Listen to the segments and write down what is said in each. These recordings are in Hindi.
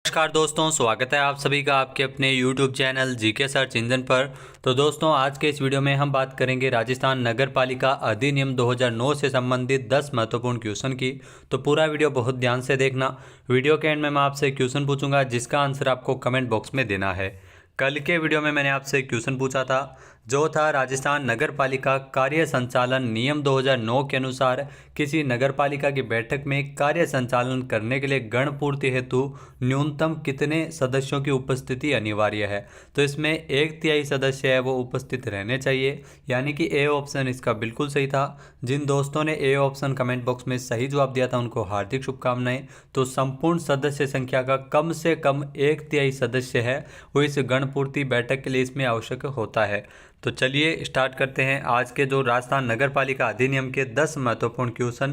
नमस्कार दोस्तों, स्वागत है आप सभी का आपके अपने YouTube channel GK search engine पर। तो दोस्तों, आज के इस वीडियो में हम बात करेंगे राजस्थान नगर पालिका अधिनियम 2009 से संबंधित 10 महत्वपूर्ण क्वेश्चन की। तो पूरा वीडियो बहुत ध्यान से देखना। वीडियो के एंड में मैं आपसे क्वेश्चन पूछूंगा जिसका आंसर आपको कमेंट बॉक्स में देना है। कल के वीडियो में मैंने आपसे क्वेश्चन पूछा था जो था राजस्थान नगर पालिका कार्य संचालन नियम 2009 के अनुसार किसी नगर पालिका की बैठक में कार्य संचालन करने के लिए गण पूर्ति हेतु न्यूनतम कितने सदस्यों की उपस्थिति अनिवार्य है। तो इसमें 1/3 सदस्य है वो उपस्थित रहने चाहिए, यानी कि ए ऑप्शन इसका बिल्कुल सही था। जिन दोस्तों ने ए ऑप्शन कमेंट बॉक्स में सही जवाब दिया था उनको हार्दिक शुभकामनाएं। तो संपूर्ण सदस्य संख्या का कम से कम 1/3 सदस्य है वो इस गण पूर्ति बैठक के लिए इसमें आवश्यक होता है। तो चलिए स्टार्ट करते हैं आज के जो राजस्थान नगर पालिका अधिनियम के 10 महत्वपूर्ण क्वेश्चन।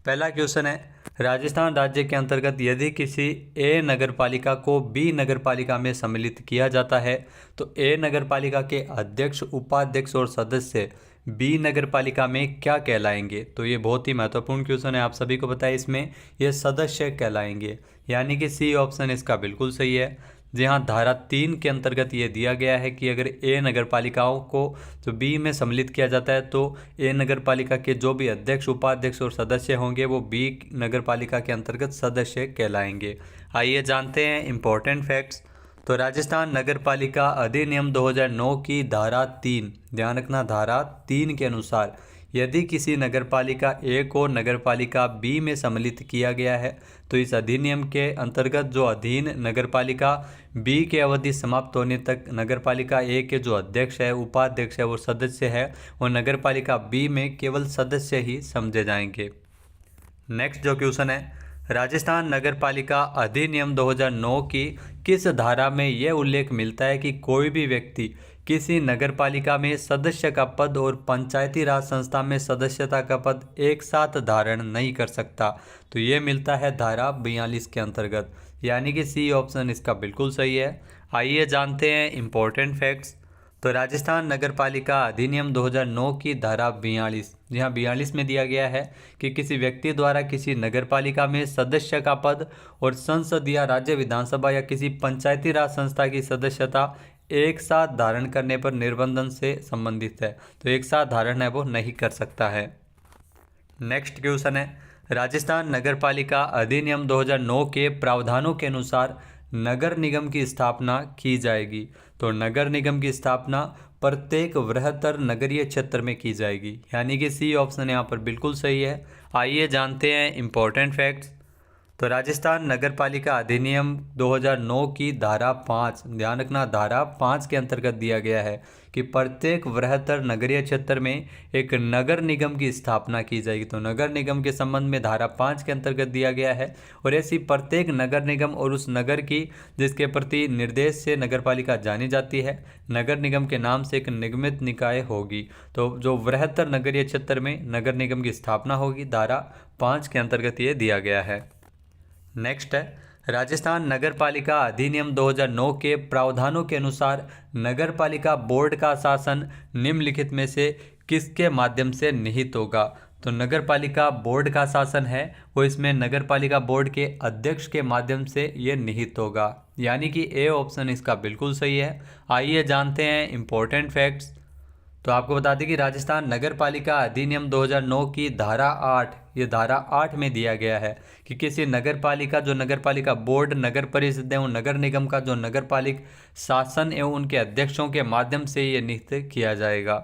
पहला क्वेश्चन है, राजस्थान राज्य के अंतर्गत यदि किसी ए नगर पालिका को बी नगर पालिका में सम्मिलित किया जाता है तो ए नगर पालिका के अध्यक्ष, उपाध्यक्ष और सदस्य बी नगर पालिका में क्या कहलाएंगे। तो ये बहुत ही महत्वपूर्ण क्वेश्चन है, आप सभी को पता है। इसमें ये सदस्य कहलाएंगे, यानी कि सी ऑप्शन इसका बिल्कुल सही है। जहाँ धारा 3 के अंतर्गत ये दिया गया है कि अगर ए नगर पालिकाओं को जो बी में सम्मिलित किया जाता है तो ए नगर पालिका के जो भी अध्यक्ष, उपाध्यक्ष और सदस्य होंगे वो बी नगर पालिका के अंतर्गत सदस्य कहलाएंगे। आइए जानते हैं इम्पोर्टेंट फैक्ट्स। तो राजस्थान नगर पालिका अधिनियम 2009 की धारा 3, ध्यान रखना धारा 3 के अनुसार यदि किसी नगरपालिका ए को नगरपालिका बी में सम्मिलित किया गया है तो इस अधिनियम के अंतर्गत जो अधीन नगरपालिका बी के अवधि समाप्त होने तक नगरपालिका ए के जो अध्यक्ष है, उपाध्यक्ष है और सदस्य है वो नगरपालिका बी में केवल सदस्य ही समझे जाएंगे। नेक्स्ट जो क्वेश्चन है, राजस्थान नगर पालिका अधिनियम 2009 की किस धारा में यह उल्लेख मिलता है कि कोई भी व्यक्ति किसी नगर पालिका में सदस्य का पद और पंचायती राज संस्था में सदस्यता का पद एक साथ धारण नहीं कर सकता। तो ये मिलता है धारा 42 के अंतर्गत, यानी कि सी ऑप्शन इसका बिल्कुल सही है। आइए जानते हैं इम्पोर्टेंट फैक्ट्स। तो राजस्थान नगर पालिका अधिनियम 2009 की धारा 42, जहाँ 42 में दिया गया है कि किसी व्यक्ति द्वारा किसी नगर पालिका में सदस्य का पद और संसद या राज्य विधानसभा या किसी पंचायती राज संस्था की सदस्यता एक साथ धारण करने पर निर्बंधन से संबंधित है। तो एक साथ धारण है वो नहीं कर सकता है। नेक्स्ट क्वेश्चन है, राजस्थान नगर पालिका अधिनियम 2009 के प्रावधानों के अनुसार नगर निगम की स्थापना की जाएगी। तो नगर निगम की स्थापना प्रत्येक बृहत्तर नगरीय क्षेत्र में की जाएगी, यानी कि सी ऑप्शन यहाँ पर बिल्कुल सही है। आइए जानते हैं इम्पोर्टेंट फैक्ट्स। तो राजस्थान नगर पालिका अधिनियम 2009 की धारा 5, ध्यान रखना धारा 5 के अंतर्गत दिया गया है कि प्रत्येक बृहत्तर नगरीय क्षेत्र में एक नगर निगम की स्थापना की जाएगी। तो नगर निगम के संबंध में धारा 5 के अंतर्गत दिया गया है और ऐसी प्रत्येक नगर निगम और उस नगर की जिसके प्रति निर्देश से नगर पालिका जानी जाती है, नगर निगम के नाम से एक निगमित निकाय होगी। तो जो बृहत्तर नगरीय क्षेत्र में नगर निगम की स्थापना होगी, धारा 5 के अंतर्गत ये दिया गया है। नेक्स्ट है, राजस्थान नगर पालिका अधिनियम 2009 के प्रावधानों के अनुसार नगर पालिका बोर्ड का शासन निम्नलिखित में से किसके माध्यम से निहित होगा। तो नगर पालिका बोर्ड का शासन है वो इसमें नगर पालिका बोर्ड के अध्यक्ष के माध्यम से ये निहित होगा, यानी कि ए ऑप्शन इसका बिल्कुल सही है। आइए जानते हैं इम्पोर्टेंट फैक्ट्स। तो आपको बता दें कि राजस्थान नगर पालिका अधिनियम 2009 की धारा 8, ये धारा 8 में दिया गया है कि किसी नगर पालिका जो नगर पालिका बोर्ड, नगर परिषद एवं नगर निगम का जो नगर पालिक शासन एवं उनके अध्यक्षों के माध्यम से ये नियुक्त किया जाएगा।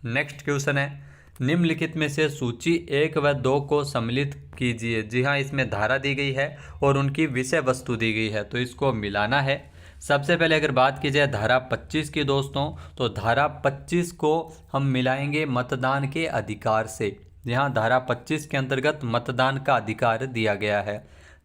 नेक्स्ट क्वेश्चन है, निम्नलिखित में से सूची 1 व 2 को सम्मिलित कीजिए। जी हाँ, इसमें धारा दी गई है और उनकी विषय वस्तु दी गई है, तो इसको मिलाना है। सबसे पहले अगर बात की जाए धारा 25 की दोस्तों, तो धारा 25 को हम मिलाएंगे मतदान के अधिकार से। यहाँ धारा 25 के अंतर्गत मतदान का अधिकार दिया गया है।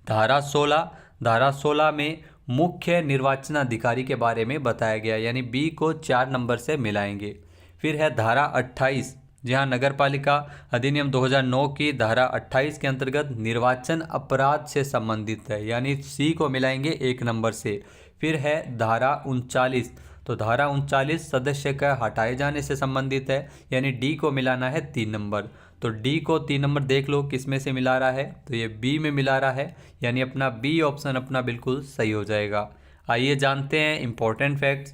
धारा 16 में मुख्य निर्वाचन अधिकारी के बारे में बताया गया, यानी बी को 4 नंबर से मिलाएंगे। फिर है धारा 28, जहाँ नगर पालिका अधिनियम 2009 की धारा 28 के अंतर्गत निर्वाचन अपराध से संबंधित है, यानी सी को मिलाएंगे 1 नंबर से। फिर है धारा 39, तो धारा 39 सदस्य का हटाए जाने से संबंधित है, यानी डी को मिलाना है 3 नंबर। तो डी को 3 नंबर देख लो किस में से मिला रहा है, तो ये बी में मिला रहा है, यानी अपना बी ऑप्शन अपना बिल्कुल सही हो जाएगा। आइए जानते हैं इंपॉर्टेंट फैक्ट्स।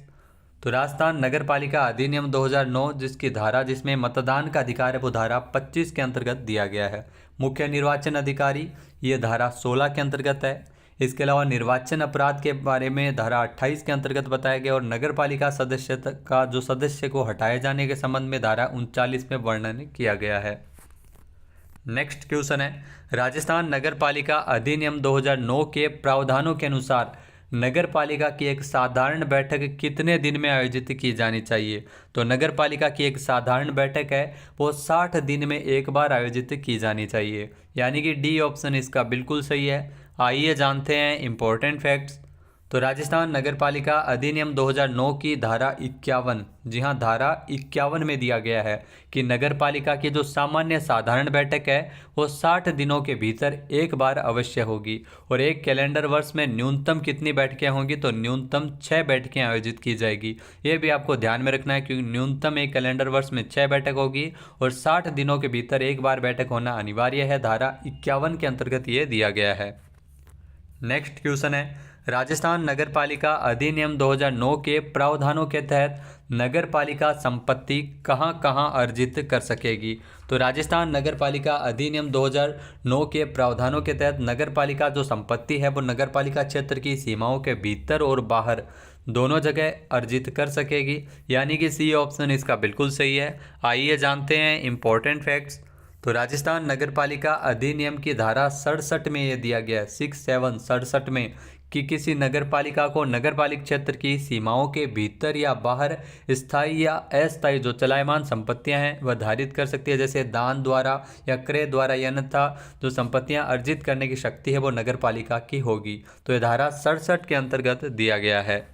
तो राजस्थान नगर पालिका अधिनियम 2009 जिसकी धारा जिसमें मतदान का अधिकार है वो धारा 25 के अंतर्गत दिया गया है। मुख्य निर्वाचन अधिकारी ये धारा 16 के अंतर्गत है। इसके अलावा निर्वाचन अपराध के बारे में धारा 28 के अंतर्गत बताया गया और नगर पालिका सदस्य का जो सदस्य को हटाए जाने के संबंध में धारा 39 में वर्णन किया गया है। नेक्स्ट क्वेश्चन है, राजस्थान नगर पालिका अधिनियम 2009 के प्रावधानों के अनुसार नगर पालिका की एक साधारण बैठक कितने दिन में आयोजित की जानी चाहिए। तो नगर पालिका की एक साधारण बैठक है वो 60 दिन में एक बार आयोजित की जानी चाहिए, यानी कि डी ऑप्शन इसका बिल्कुल सही है। आइए जानते हैं इंपॉर्टेंट फैक्ट्स। तो राजस्थान नगर पालिका अधिनियम 2009 की धारा 51, जी हाँ धारा 51 में दिया गया है कि नगर पालिका की जो सामान्य साधारण बैठक है वो 60 दिनों के भीतर एक बार अवश्य होगी और एक कैलेंडर वर्ष में न्यूनतम कितनी बैठकें होंगी, तो न्यूनतम 6 बैठकें आयोजित की जाएगी। ये भी आपको ध्यान में रखना है क्योंकि न्यूनतम एक कैलेंडर वर्ष में 6 बैठक होगी और 60 दिनों के भीतर एक बार बैठक होना अनिवार्य है। धारा 51 के अंतर्गत ये दिया गया है। नेक्स्ट क्वेश्चन है, राजस्थान नगर पालिका अधिनियम 2009 के प्रावधानों के तहत नगर पालिका संपत्ति कहां कहां अर्जित कर सकेगी। तो राजस्थान नगर पालिका अधिनियम 2009 के प्रावधानों के तहत नगर पालिका जो संपत्ति है वो नगर पालिका क्षेत्र की सीमाओं के भीतर और बाहर दोनों जगह अर्जित कर सकेगी, यानी कि सी ऑप्शन इसका बिल्कुल सही है। आइए जानते हैं इंपॉर्टेंट फैक्ट्स। तो राजस्थान नगर पालिका अधिनियम की धारा 67 में यह दिया गया है 67 में कि किसी नगर पालिका को नगर पालिक क्षेत्र की सीमाओं के भीतर या बाहर स्थायी या अस्थायी जो चलायमान संपत्तियां हैं वह धारित कर सकती है, जैसे दान द्वारा या क्रय द्वारा, या अन्यथा जो संपत्तियां अर्जित करने की शक्ति है वो नगर पालिका की होगी। तो यह धारा 67 के अंतर्गत दिया गया है।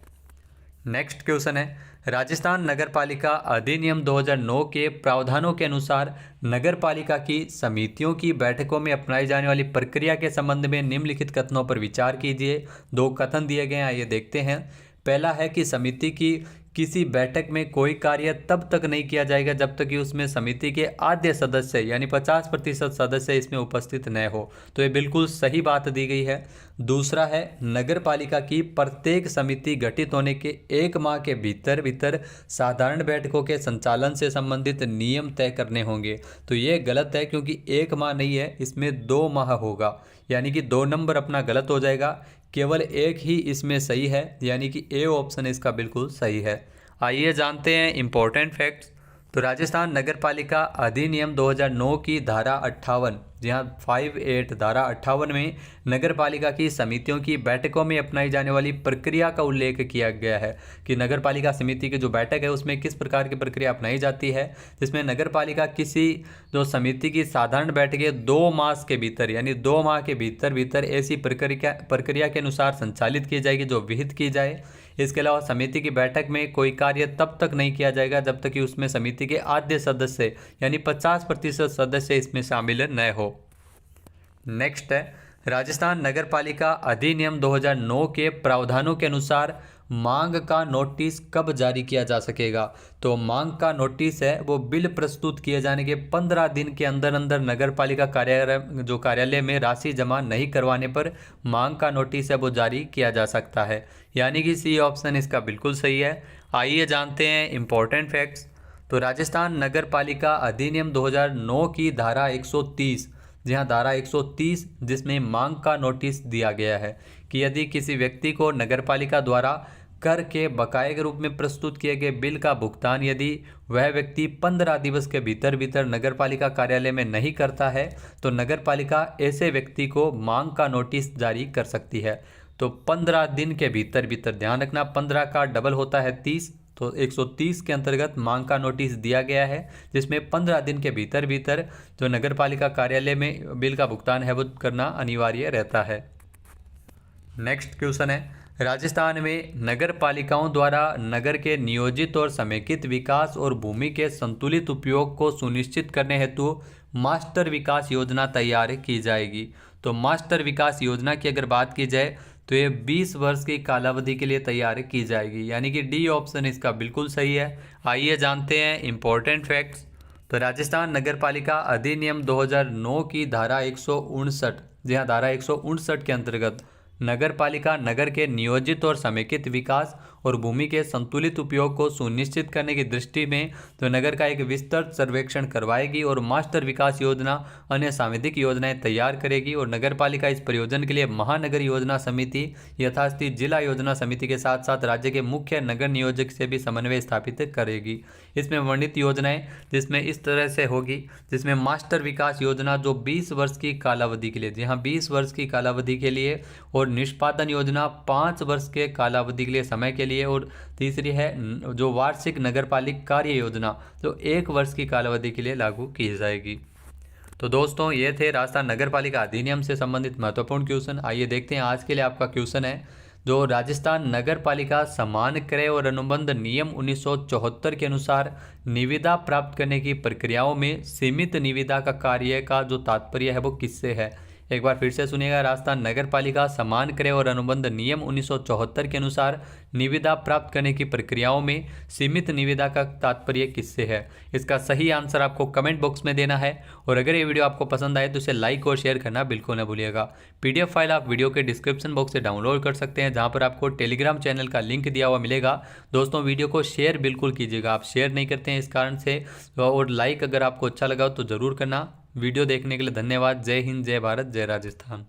नेक्स्ट क्वेश्चन है, राजस्थान नगर पालिका अधिनियम 2009 के प्रावधानों के अनुसार नगर पालिका की समितियों की बैठकों में अपनाई जाने वाली प्रक्रिया के संबंध में निम्नलिखित कथनों पर विचार कीजिए। 2 कथन दिए गए हैं, आइए देखते हैं। पहला है कि समिति की किसी बैठक में कोई कार्य तब तक नहीं किया जाएगा जब तक कि उसमें समिति के आधे सदस्य यानी 50% सदस्य इसमें उपस्थित न हो। तो ये बिल्कुल सही बात दी गई है। दूसरा है, नगर पालिका की प्रत्येक समिति गठित होने के 1 माह के भीतर साधारण बैठकों के संचालन से संबंधित नियम तय करने होंगे। तो ये गलत है क्योंकि 1 माह नहीं है, इसमें 2 माह होगा, यानी कि 2 नंबर अपना गलत हो जाएगा। केवल एक ही इसमें सही है, यानी कि ए ऑप्शन इसका बिल्कुल सही है। आइए जानते हैं इंपॉर्टेंट फैक्ट्स। तो राजस्थान नगर पालिका अधिनियम 2009 की धारा 58, जी हाँ 58 धारा 58 में नगर पालिका की समितियों की बैठकों में अपनाई जाने वाली प्रक्रिया का उल्लेख किया गया है कि नगर पालिका समिति की जो बैठक है उसमें किस प्रकार की प्रक्रिया अपनाई जाती है, जिसमें नगर पालिका किसी जो समिति की साधारण बैठकें 2 मास के भीतर यानी 2 माह के भीतर ऐसी प्रक्रिया के अनुसार संचालित की जाएगी जो विहित की जाए। इसके अलावा समिति की बैठक में कोई कार्य तब तक नहीं किया जाएगा जब तक कि उसमें समिति के आधे सदस्य यानी 50% सदस्य इसमें शामिल न हो। नेक्स्ट है, राजस्थान नगर पालिका अधिनियम 2009 के प्रावधानों के अनुसार मांग का नोटिस कब जारी किया जा सकेगा। तो मांग का नोटिस है वो बिल प्रस्तुत किए जाने के 15 दिन के अंदर नगर पालिका कार्यालय में राशि जमा नहीं करवाने पर मांग का नोटिस है वो जारी किया जा सकता है, यानी कि सी ऑप्शन इसका बिल्कुल सही है। आइए जानते हैं इंपॉर्टेंट फैक्ट्स। तो राजस्थान नगर पालिका अधिनियम 2009 की धारा 130, जी हाँ धारा 130 जिसमें मांग का नोटिस दिया गया है कि यदि किसी व्यक्ति को नगरपालिका द्वारा कर के बकाये के रूप में प्रस्तुत किए गए बिल का भुगतान यदि वह व्यक्ति 15 दिवस के भीतर नगरपालिका कार्यालय में नहीं करता है तो नगरपालिका ऐसे व्यक्ति को मांग का नोटिस जारी कर सकती है। तो 15 दिन के भीतर ध्यान रखना 15 का डबल होता है 30, तो 130 के अंतर्गत मांग का नोटिस दिया गया है जिसमें 15 दिन के भीतर जो नगरपालिका कार्यालय में बिल का भुगतान है वो करना अनिवार्य रहता है। नेक्स्ट क्वेश्चन है, राजस्थान में नगर पालिकाओं द्वारा नगर के नियोजित और समेकित विकास और भूमि के संतुलित उपयोग को सुनिश्चित करने हेतु मास्टर विकास योजना तैयार की जाएगी। तो मास्टर विकास योजना की अगर बात की जाए तो ये 20 वर्ष की कालावधि के लिए तैयार की जाएगी, यानी कि डी ऑप्शन इसका बिल्कुल सही है। आइए जानते हैं इंपॉर्टेंट फैक्ट्स। तो राजस्थान नगरपालिका अधिनियम 2009 की धारा 159, जी हाँ, धारा 159 के अंतर्गत नगरपालिका नगर के नियोजित और समेकित विकास और भूमि के संतुलित उपयोग को सुनिश्चित करने की दृष्टि में तो नगर का एक विस्तृत सर्वेक्षण करवाएगी और मास्टर विकास योजना अन्य सांविधिक योजनाएं तैयार करेगी। और नगरपालिका इस प्रयोजन के लिए महानगर योजना समिति यथास्थित जिला योजना समिति के साथ साथ राज्य के मुख्य नगर नियोजक से भी समन्वय स्थापित करेगी। इसमें वर्णित योजनाएं जिसमें इस तरह से होगी, जिसमें मास्टर विकास योजना जो 20 वर्ष की कालावधि के लिए, जी हाँ 20 वर्ष की कालावधि के लिए, और निष्पादन योजना 5 वर्ष के कालावधि के लिए समय के लिए, और तीसरी है जो वार्षिक नगरपालिका कार्य योजना जो 1 वर्ष की कालावधि के लिए लागू की जाएगी। तो दोस्तों ये थे राजस्थान नगरपालिका अधिनियम से संबंधित महत्वपूर्ण क्वेश्चन। आइए देखते हैं आज के लिए आपका क्वेश्चन है जो राजस्थान नगरपालिका समान क्रय और अनुबंध नियम 1974 के अनुसार निविदा प्राप्त करने की प्रक्रियाओं में सीमित निविदा का कार्य का जो तात्पर्य है वो किससे है। एक बार फिर से सुनिएगा, राजस्थान नगरपालिका समान क्रय और अनुबंध नियम 1974 के अनुसार निविदा प्राप्त करने की प्रक्रियाओं में सीमित निविदा का तात्पर्य किससे है। इसका सही आंसर आपको कमेंट बॉक्स में देना है। और अगर ये वीडियो आपको पसंद आए तो इसे लाइक और शेयर करना बिल्कुल न भूलिएगा। पीडीएफ फाइल आप वीडियो के डिस्क्रिप्शन बॉक्स से डाउनलोड कर सकते हैं, जहाँ पर आपको टेलीग्राम चैनल का लिंक दिया हुआ मिलेगा। दोस्तों वीडियो को शेयर बिल्कुल कीजिएगा, आप शेयर नहीं करते हैं इस कारण से। और लाइक अगर आपको अच्छा लगा तो ज़रूर करना। वीडियो देखने के लिए धन्यवाद। जय हिंद, जय भारत, जय राजस्थान।